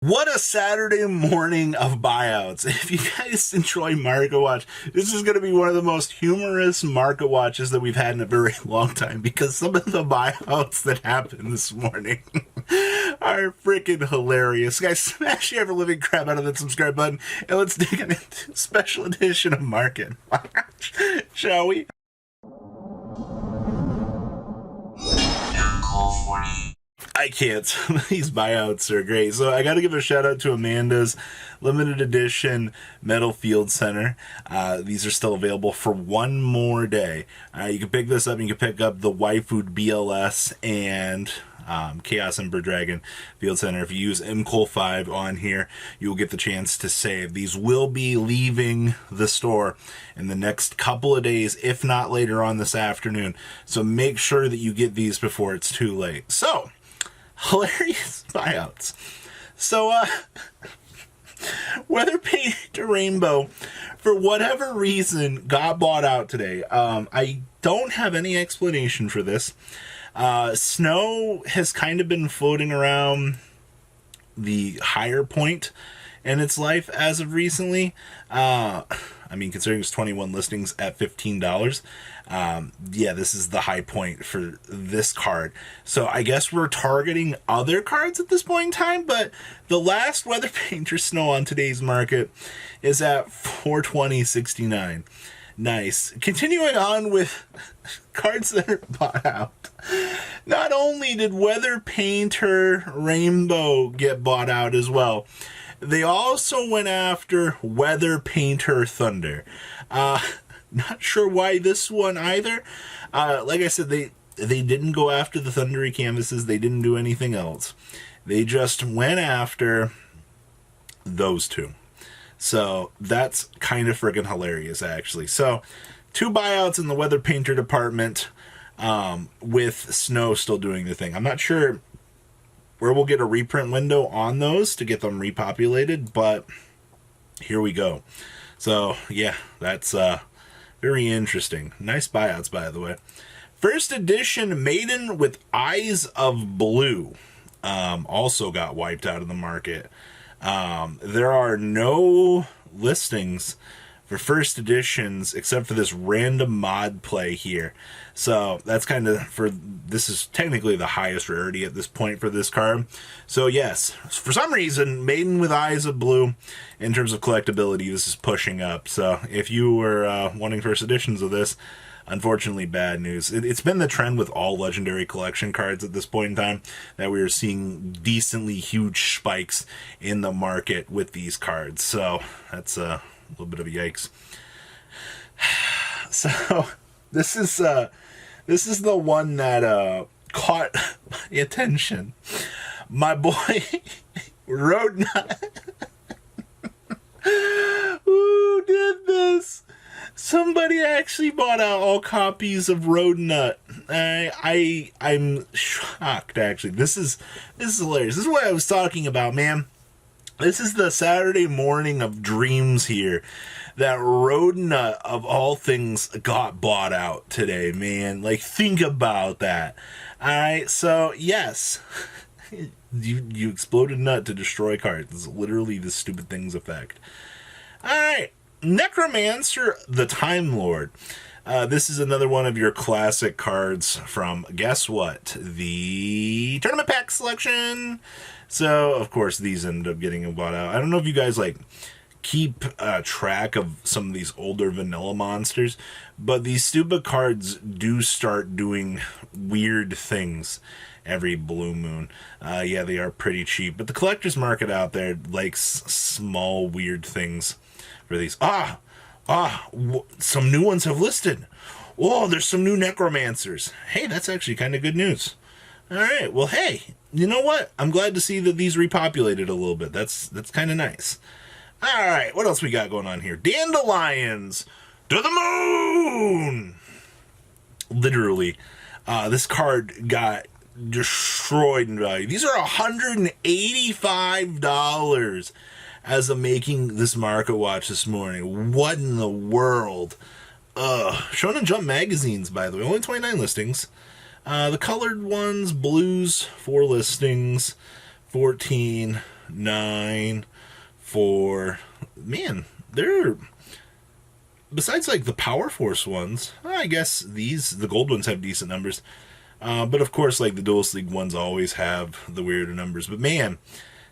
What a Saturday morning of buyouts. If you guys enjoy Market Watch, this is going to be one of the most humorous Market Watches that we've had in a very long time because some of the buyouts that happened this morning are freaking hilarious. Guys, smash the ever-living crap out of that subscribe button and let's dig into a special edition of Market Watch, shall we? I can't. These buyouts are great. So I got to give a shout out to Amanda's limited edition Metal Field Center. These are still available for one more day. You can pick this up and you can pick up the Waifu BLS and Chaos Emperor Dragon Field Center. If you use MCOL5 on here, you'll get the chance to save. These will be leaving the store in the next couple of days, if not later on this afternoon. So make sure that you get these before it's too late. So, hilarious buyouts. So, Weather Paint Rainbow, for whatever reason, got bought out today. I don't have any explanation for this. Snow has kind of been floating around the higher point in its life as of recently. I mean, considering it's 21 listings at $15, yeah, this is the high point for this card. So I guess we're targeting other cards at this point in time, but the last Weather Painter Snow on today's market is at $420.69. Nice. Continuing on with cards that are bought out. Not only did Weather Painter Rainbow get bought out as well, they also went after Weather Painter Thunder. Not sure why this one either. Like I said, they didn't go after the Thundery canvases. They didn't do anything else. They just went after those two. So that's kind of friggin' hilarious, actually. So, two buyouts in the Weather Painter department, with Snow still doing the thing. I'm not sure where we'll get a reprint window on those to get them repopulated, but here we go. So, yeah, that's very interesting. Nice buyouts, by the way. First edition Maiden with Eyes of Blue also got wiped out of the market. There are no listings for first editions except for this random mod play here. So that's kind of this is technically the highest rarity at this point for this card. So yes, for some reason, Maiden with Eyes of Blue, in terms of collectability, this is pushing up. So if you were wanting first editions of this, unfortunately, bad news. It's been the trend with all Legendary Collection cards at this point in time that we are seeing decently huge spikes in the market with these cards. So that's a little bit of a yikes. So this is the one that caught my attention. My boy Rodenut. Who did this? Somebody actually bought out all copies of Rodenut. I'm shocked, actually. This is hilarious. This is what I was talking about, man. This is the Saturday morning of dreams here. That Rodenut, of all things, got bought out today, man. Like, think about that. Alright, so, yes. You exploded nut to destroy cards. It's literally the stupid thing's effect. Alright. Necromancer, the Time Lord. This is another one of your classic cards from, guess what? The Tournament Pack Selection. So, of course, these end up getting bought out. I don't know if you guys, like, keep track of some of these older vanilla monsters, but these stupid cards do start doing weird things every blue moon. Yeah, they are pretty cheap, but the collector's market out there likes small, weird things for these. Some new ones have listed. Oh, there's some new Necromancers. Hey, that's actually kind of good news. All right, well, hey, you know what? I'm glad to see that these repopulated a little bit. That's kind of nice. All right, what else we got going on here? Dandelions to the moon! Literally, this card got destroyed in value. These are $185 as of making this Market Watch this morning. What in the world? Shonen Jump magazines, by the way, only 29 listings. The colored ones, blues, 4 listings, 14, 9, 4. Man, they're... Besides, like, the Power Force ones, I guess the gold ones have decent numbers. But, of course, like, the Duelist League ones always have the weirder numbers. But, man,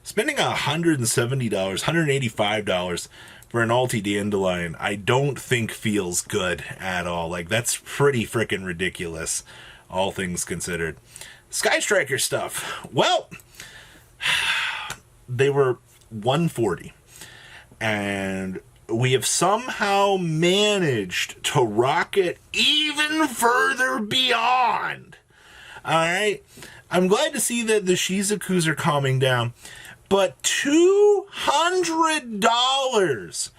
spending $170, $185 for an Alti Dandelion, I don't think feels good at all. Like, that's pretty freaking ridiculous, all things considered. Sky Striker stuff. Well, they were $140. And we have somehow managed to rocket even further beyond. Alright? I'm glad to see that the Shizukus are calming down. But $200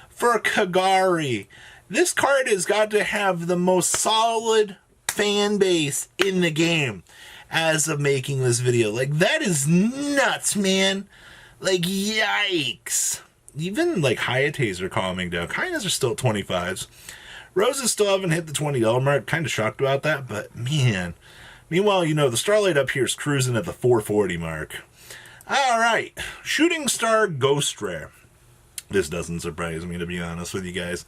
for Kagari. This card has got to have the most solid fan base in the game as of making this video. Like, that is nuts, man. Like, yikes. Even, like, Hayates are calming down. Kainas are still at 25s. Roses still haven't hit the $20 mark. Kind of shocked about that, but, man. Meanwhile, you know, the Starlight up here is cruising at the 440 mark. Alright. Shooting Star Ghost Rare. This doesn't surprise me, to be honest with you guys.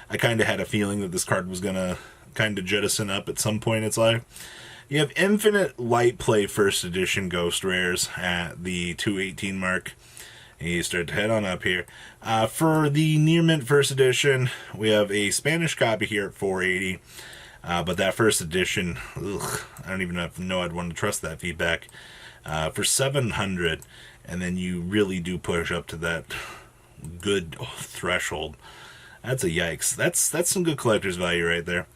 I kind of had a feeling that this card was going to kind of jettison up at some point in its life. You have Infinite Light Play First Edition Ghost Rares at the 218 mark. And you start to head on up here. For the Near Mint First Edition, we have a Spanish copy here at 480. But that First Edition, ugh, I don't even know I'd want to trust that feedback. For 700, and then you really do push up to that good threshold. That's a yikes. That's some good collector's value right there.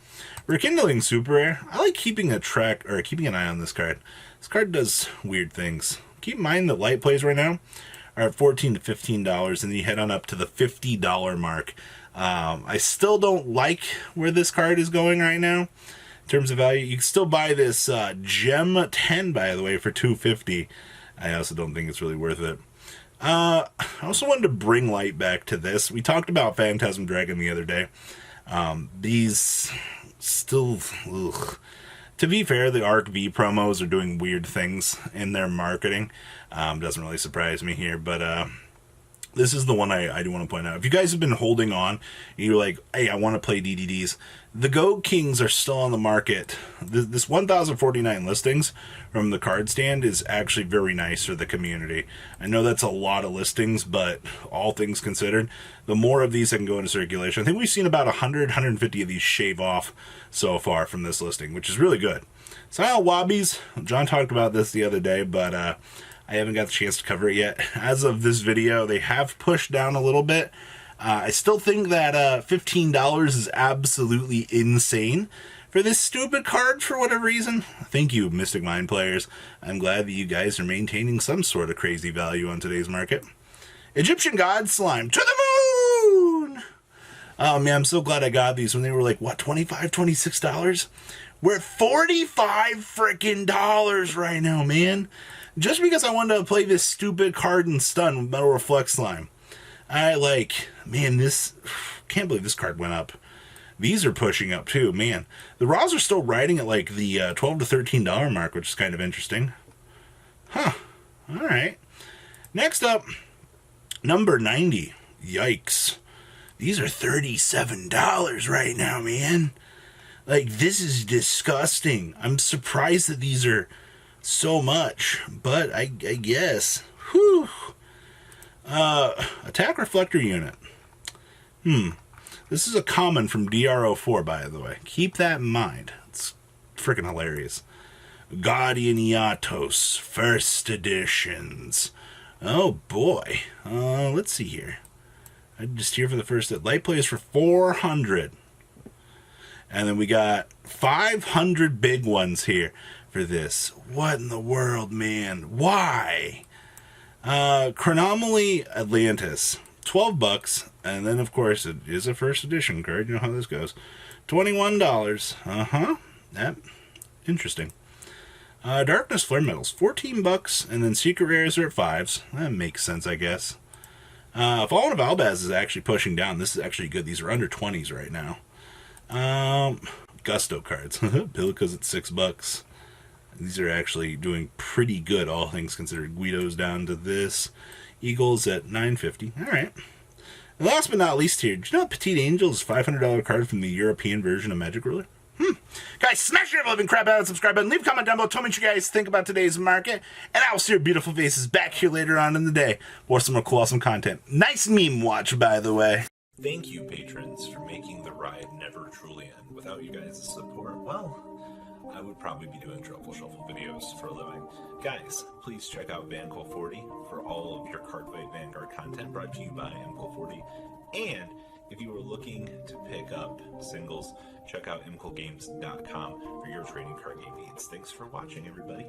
Rekindling Super Rare. I like keeping an eye on this card. This card does weird things. Keep in mind that light plays right now are at $14 to $15, and then you head on up to the $50 mark. I still don't like where this card is going right now in terms of value. You can still buy this Gem 10, by the way, for $250. I also don't think it's really worth it. I also wanted to bring light back to this. We talked about Phantasm Dragon the other day. These still... Ugh. To be fair, the Arc V promos are doing weird things in their marketing. Doesn't really surprise me here, but this is the one I do want to point out. If you guys have been holding on, and you're like, hey, I want to play DDDs, the Goat Kings are still on the market. This 1,049 listings from the card stand is actually very nice for the community. I know that's a lot of listings, but all things considered, the more of these that can go into circulation. I think we've seen about 100, 150 of these shave off so far from this listing, which is really good. Silent Wobbies, John talked about this the other day, but I haven't got the chance to cover it yet. As of this video, they have pushed down a little bit. I still think that $15 is absolutely insane for this stupid card for whatever reason. Thank you, Mystic Mind players. I'm glad that you guys are maintaining some sort of crazy value on today's market. Egyptian God Slime to the moon! Oh man, I'm so glad I got these when they were like, what, $25, $26? We're at $45 freaking dollars right now, man. Just because I wanted to play this stupid card and stun with Metal Reflect Slime. Man, can't believe this card went up. These are pushing up too, man. The Raws are still riding at like the $12 to $13 mark, which is kind of interesting. Huh. Alright. Next up, number 90. Yikes. These are $37 right now, man. Like, this is disgusting. I'm surprised that these are so much, but I guess. Whew. Attack Reflector Unit. This is a common from DRO4, by the way. Keep that in mind. It's freaking hilarious. Guardian Yatos, first editions. Oh boy. Let's see here. I'm just here for the first light plays for 400. And then we got 500 big ones here for this. What in the world, man? Why? Chronomaly Atlantis, $12, and then of course it is a first edition card. You know how this goes. $21. That interesting. Darkness Flare Metals, $14, and then Secret Rares are at 5s. That makes sense, I guess. Fallen of Albaz is actually pushing down. This is actually good. These are under 20s right now. Gusto cards. Pilica's at $6. These are actually doing pretty good, all things considered. Guido's down to this. Eagles at 950. All right. And last but not least here, do you know Petite Angel is a $500 card from the European version of Magic Ruler? Guys, smash your living crap out of the subscribe button. Leave a comment down below. Tell me what you guys think about today's market. And I will see your beautiful faces back here later on in the day for some more cool, awesome content. Nice meme watch, by the way. Thank you, patrons, for making the ride never truly end. Without you guys' support, well, I would probably be doing Truffle Shuffle videos for a living. Guys, please check out VanCole40 for all of your Cardfight Vanguard content brought to you by MCole40. And if you are looking to pick up singles, check out mcolegames.com for your trading card game needs. Thanks for watching, everybody.